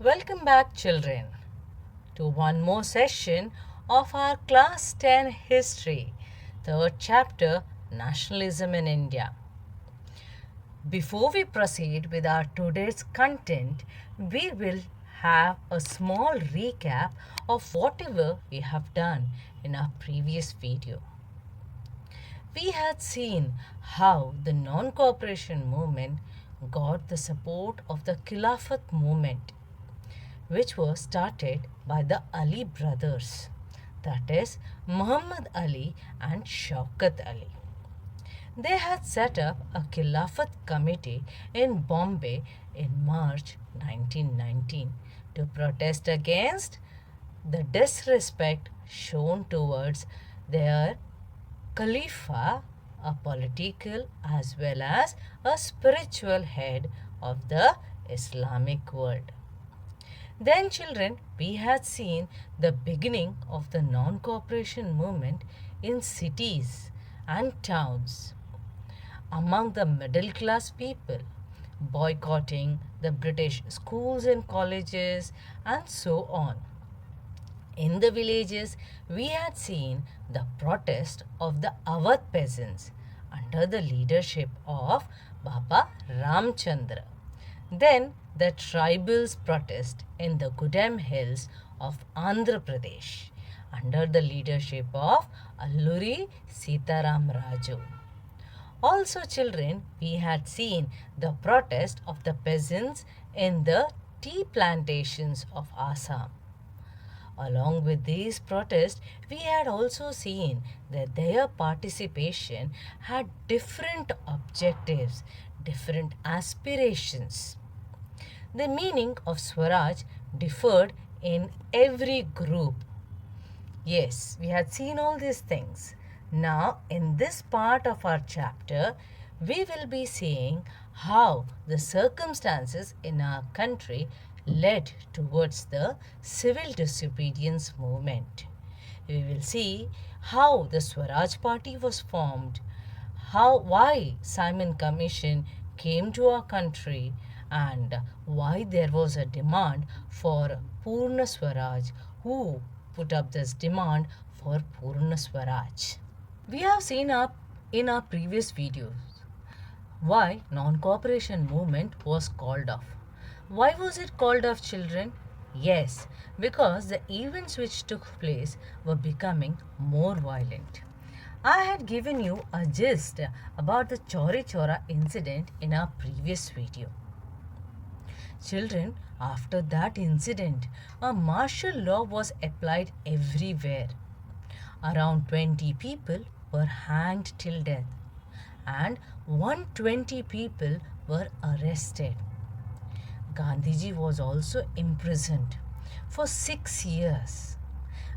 Welcome back, children, to one more session of our Class 10 History, third chapter, Nationalism in India. Before we proceed with our today's content, we will have a small recap of whatever we have done in our previous video. We had seen how the non-cooperation movement got the support of the Khilafat movement, which was started by the Ali brothers, that is, Muhammad Ali and Shaukat Ali. They had set up a Khilafat committee in Bombay in March 1919 to protest against the disrespect shown towards their Khalifa, a political as well as a spiritual head of the Islamic world. Then, children, we had seen the beginning of the non cooperation movement in cities and towns among the middle class people, boycotting the British schools and colleges, and so on. In the villages, we had seen the protest of the Awadh peasants under the leadership of Baba Ramchandra. Then the tribals protest in the Kudam hills of Andhra Pradesh under the leadership of Alluri Sitaram Raju. Also, children, we had seen the protest of the peasants in the tea plantations of Assam. Along with these protests, we had also seen that their participation had different objectives, different aspirations. The meaning of Swaraj differed in every group. Yes, we had seen all these things. Now, in this part of our chapter, we will be seeing how the circumstances in our country led towards the civil disobedience movement. We will see how the Swaraj Party was formed, why Simon Commission came to our country, and why there was a demand for Purna Swaraj, who put up this demand for Purna Swaraj. We have seen in our previous videos why non-cooperation movement was called off. Why was it called off, children? Yes, because the events which took place were becoming more violent. I had given you a gist about the Chauri Chora incident in our previous video. Children, after that incident, a martial law was applied everywhere. Around 20 people were hanged till death and 120 people were arrested. Gandhiji was also imprisoned for 6 years.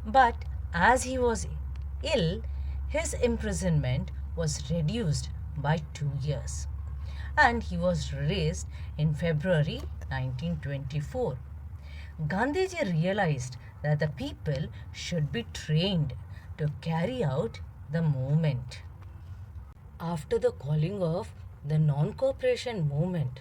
But as he was ill, his imprisonment was reduced by 2 years and he was released in February 1924. Gandhiji realized that the people should be trained to carry out the movement. After the calling of the non-cooperation movement,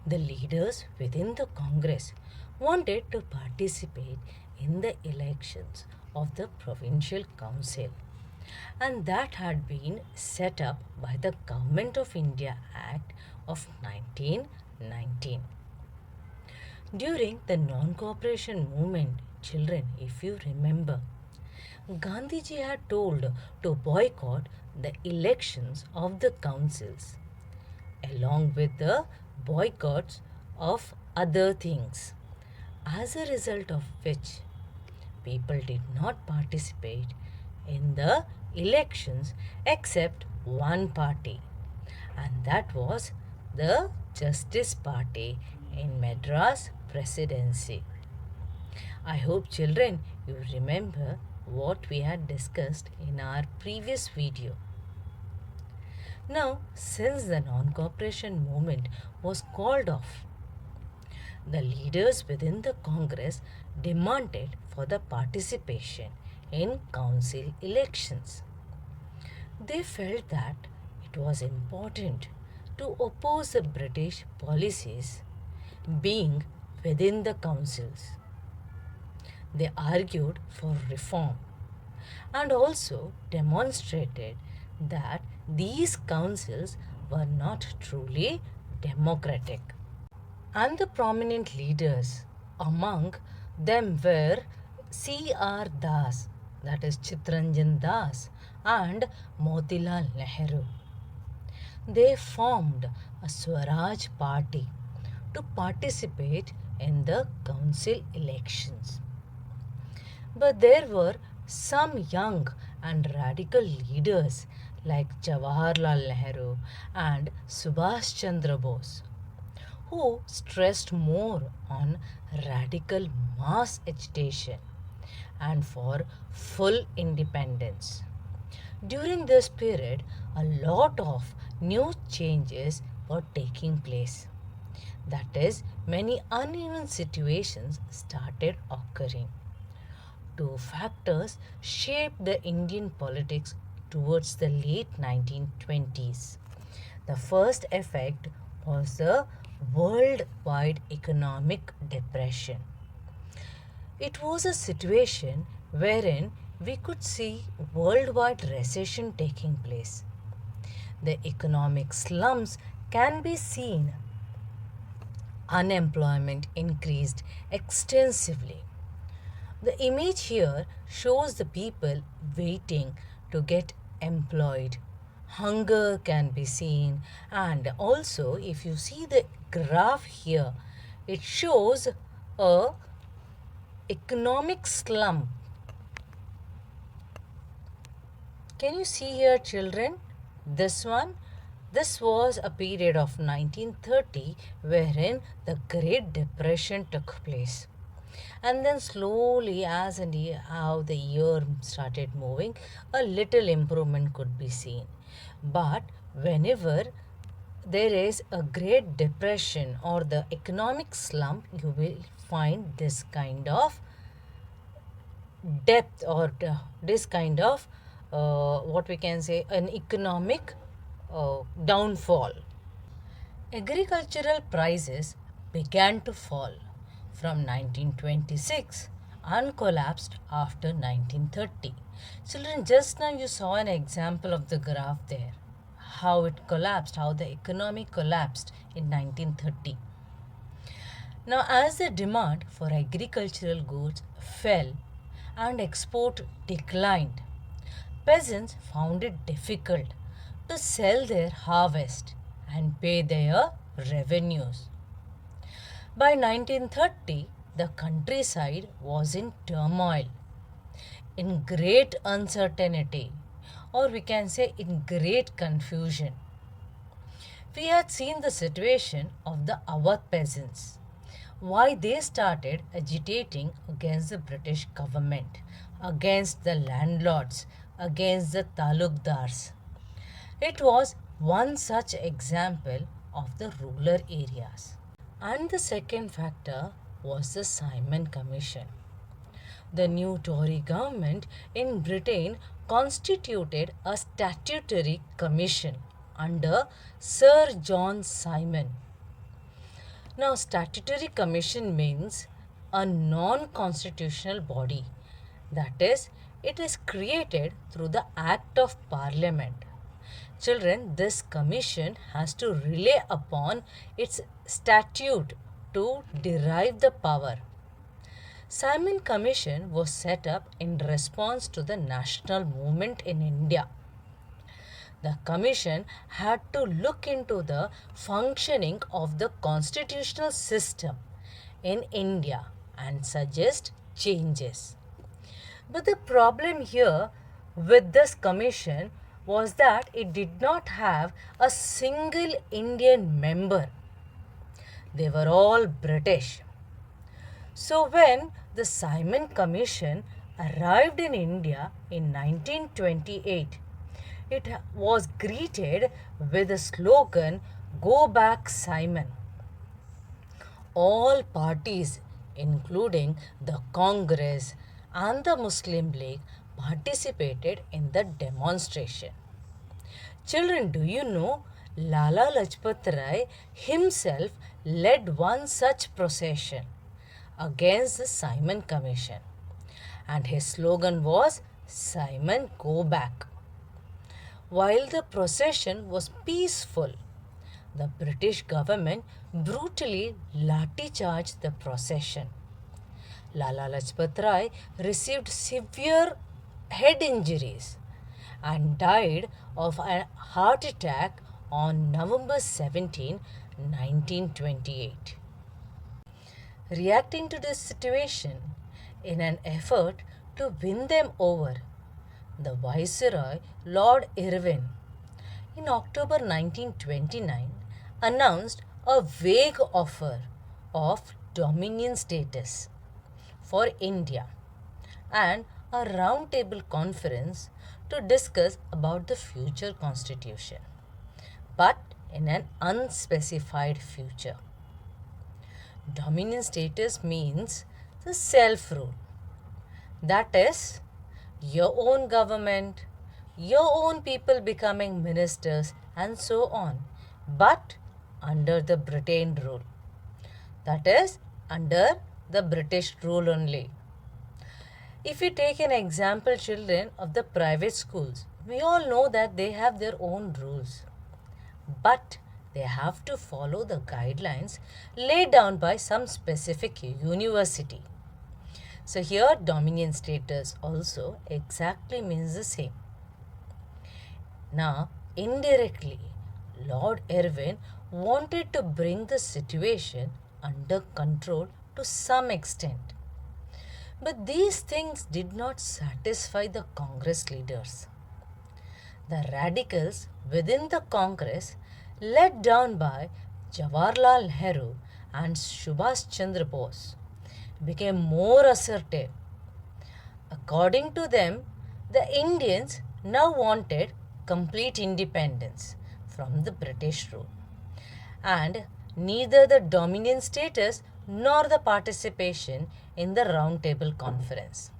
the leaders within the Congress wanted to participate in the elections of the Provincial Council, and that had been set up by the Government of India Act of 1919. During the non-cooperation movement, children, if you remember, Gandhiji had told to boycott the elections of the councils, along with the boycotts of other things, as a result of which people did not participate in the elections except one party, and that was the Justice Party in Madras Presidency. I hope, children, you remember what we had discussed in our previous video. Now, since the non-cooperation movement was called off, the leaders within the Congress demanded for the participation in council elections. They felt that it was important to oppose the British policies, being within the councils. They argued for reform and also demonstrated that these councils were not truly democratic. And the prominent leaders among them were C.R. Das, that is Chittaranjan Das, and Motilal Nehru. They formed a Swaraj party to participate in the council elections. But there were some young and radical leaders like Jawaharlal Nehru and Subhash Chandra Bose who stressed more on radical mass agitation and for full independence. During this period, a lot of new changes were taking place. That is, many uneven situations started occurring. Two factors shaped the Indian politics towards the late 1920s. The first effect was the worldwide economic depression. It was a situation wherein we could see worldwide recession taking place. The economic slums can be seen. Unemployment increased extensively. The image here shows the people waiting to get employed. Hunger can be seen, and also, if you see the graph here, it shows a economic slump. Can you see here, children? This one? This was a period of 1930 wherein the Great Depression took place. And then slowly, as and how the year started moving, a little improvement could be seen. But whenever there is a Great Depression or the economic slump, you will find this kind of depth or this kind of what we can say an economic downfall. Agricultural prices began to fall from 1926 and collapsed after 1930. Children, just now you saw an example of the graph there, how it collapsed, how the economy collapsed in 1930. Now, as the demand for agricultural goods fell and export declined, peasants found it difficult to sell their harvest and pay their revenues. By 1930, the countryside was in turmoil, in great uncertainty, or we can say in great confusion. We had seen the situation of the Awadh peasants, why they started agitating against the British government, against the landlords, against the talukdars. It was one such example of the rural areas. And the second factor was the Simon Commission. The new Tory government in Britain constituted a statutory commission under Sir John Simon. Now, statutory commission means a non-constitutional body. That is, it is created through the Act of Parliament. Children, this commission has to rely upon its statute to derive the power. Simon Commission was set up in response to the national movement in India. The commission had to look into the functioning of the constitutional system in India and suggest changes. But the problem here with this commission was that it did not have a single Indian member. They were all British. So when the Simon Commission arrived in India in 1928, it was greeted with the slogan, "Go back Simon." All parties, including the Congress and the Muslim League, participated in the demonstration. Children, do you know Lala Lajpat Rai himself led one such procession? against the Simon Commission, and his slogan was Simon Go Back. While the procession was peaceful, the British government brutally lathi-charged the procession. Lala Lajpat Rai received severe head injuries and died of a heart attack on November 17, 1928. Reacting to this situation in an effort to win them over, the Viceroy Lord Irwin in October 1929 announced a vague offer of dominion status for India and a roundtable conference to discuss about the future constitution, but in an unspecified future. Dominion status means the self-rule. That is, your own government, your own people becoming ministers and so on, but under the Britain rule. That is, under the British rule only. If you take an example, children of the private schools, we all know that they have their own rules. But they have to follow the guidelines laid down by some specific university. So here dominion status also exactly means the same. Now, indirectly, Lord Irwin wanted to bring the situation under control to some extent. But these things did not satisfy the Congress leaders. The radicals within the Congress, led down by Jawaharlal Nehru and Subhash Chandra Bose, became more assertive. According to them, the Indians now wanted complete independence from the British rule, and neither the dominion status nor the participation in the Round Table Conference.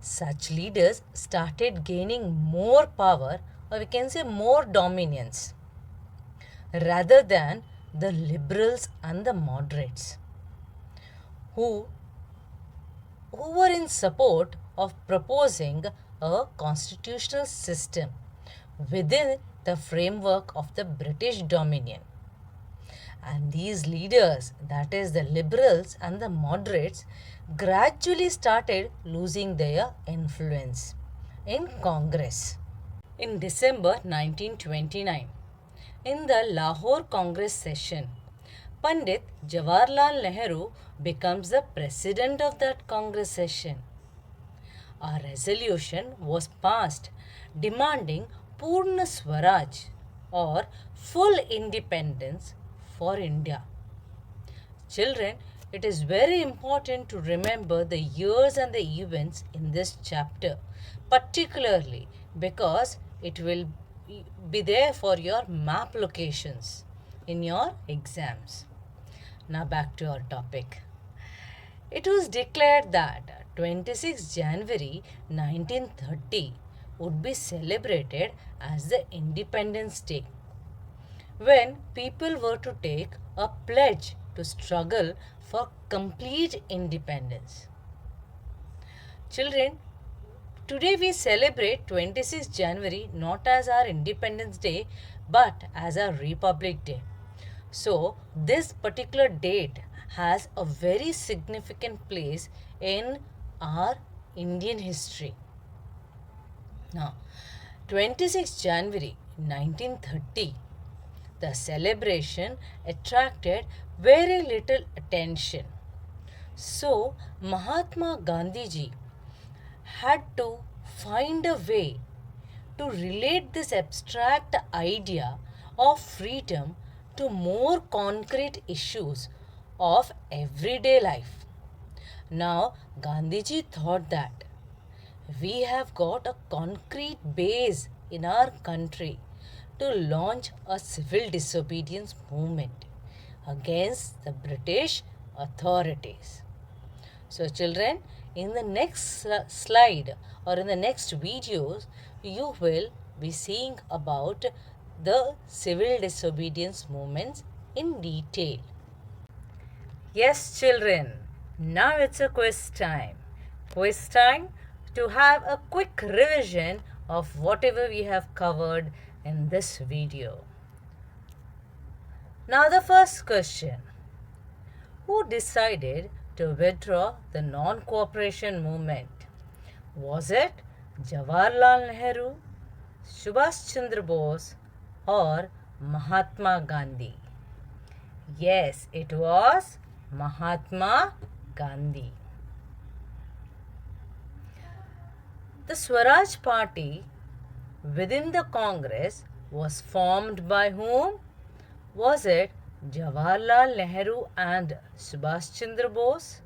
Such leaders started gaining more power, or we can say more dominance, rather than the liberals and the moderates, who were in support of proposing a constitutional system within the framework of the British Dominion. And these leaders, that is the liberals and the moderates, gradually started losing their influence in Congress. In December 1929, in the Lahore Congress session, Pandit Jawaharlal Nehru becomes the president of that Congress session. A resolution was passed demanding Purna Swaraj, or full independence, for India. Children, it is very important to remember the years and the events in this chapter, particularly because it will be there for your map locations in your exams. Now back to our topic. It was declared that 26 January 1930 would be celebrated as the Independence Day, when people were to take a pledge to struggle for complete independence. Children, today we celebrate 26 January not as our Independence Day but as our Republic Day. So, this particular date has a very significant place in our Indian history. Now, 26 January 1930, the celebration attracted very little attention. So, Mahatma Gandhiji had to find a way to relate this abstract idea of freedom to more concrete issues of everyday life. Now, Gandhiji thought that we have got a concrete base in our country to launch a civil disobedience movement against the British authorities. So children, in the next slide or in the next videos, you will be seeing about the civil disobedience movements in detail. Yes children, Now it's a quiz time. Quiz time to have a quick revision of whatever we have covered in this video. Now the first question. Who decided to withdraw the non-cooperation movement? Was it Jawaharlal Nehru, Subhash Chandra Bose or Mahatma Gandhi? Yes, it was Mahatma Gandhi. The Swaraj Party within the Congress was formed by whom? Was it Jawaharlal Nehru and Subhash Chandra Bose?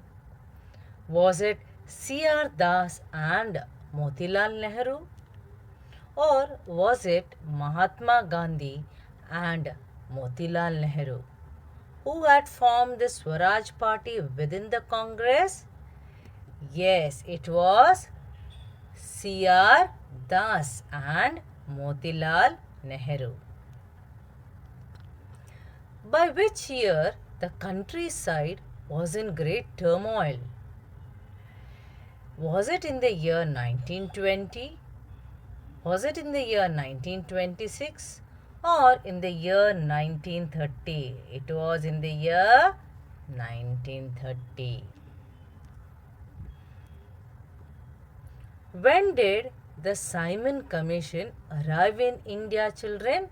Was it C.R. Das and Motilal Nehru? Or was it Mahatma Gandhi and Motilal Nehru who had formed the Swaraj Party within the Congress? Yes, it was C.R. Das and Motilal Nehru. By which year the countryside was in great turmoil? Was it in the year 1920? Was it in the year 1926? Or in the year 1930? It was in the year 1930. When did the Simon Commission arrive in India, children?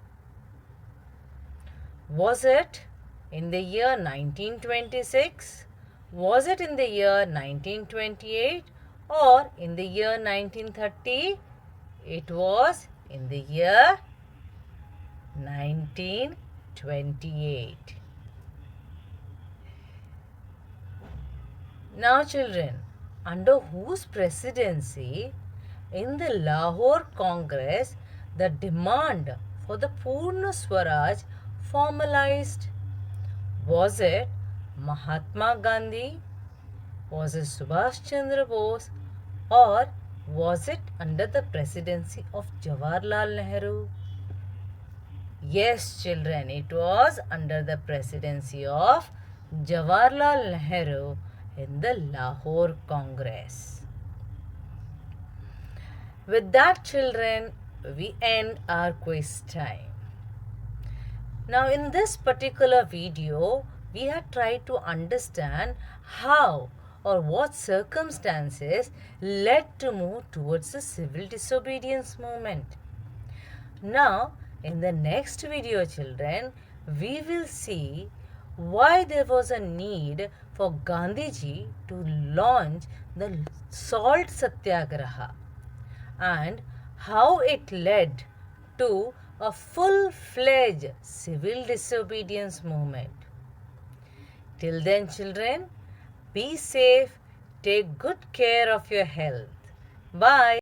Was it in the year 1926? Was it in the year 1928 or in the year 1930? It was in the year 1928. Now children, under whose presidency in the Lahore Congress the demand for the Purna Swaraj formalized? Was it Mahatma Gandhi? Was it Subhash Chandra Bose? Or was it under the presidency of Jawaharlal Nehru? Yes, children, it was under the presidency of Jawaharlal Nehru in the Lahore Congress. With that, children, we end our quiz time. Now, in this particular video, we have tried to understand how or what circumstances led to move towards the civil disobedience movement. Now, in the next video, children, we will see why there was a need for Gandhiji to launch the salt satyagraha and how it led to a full-fledged civil disobedience movement. Till then, children, be safe, take good care of your health. Bye.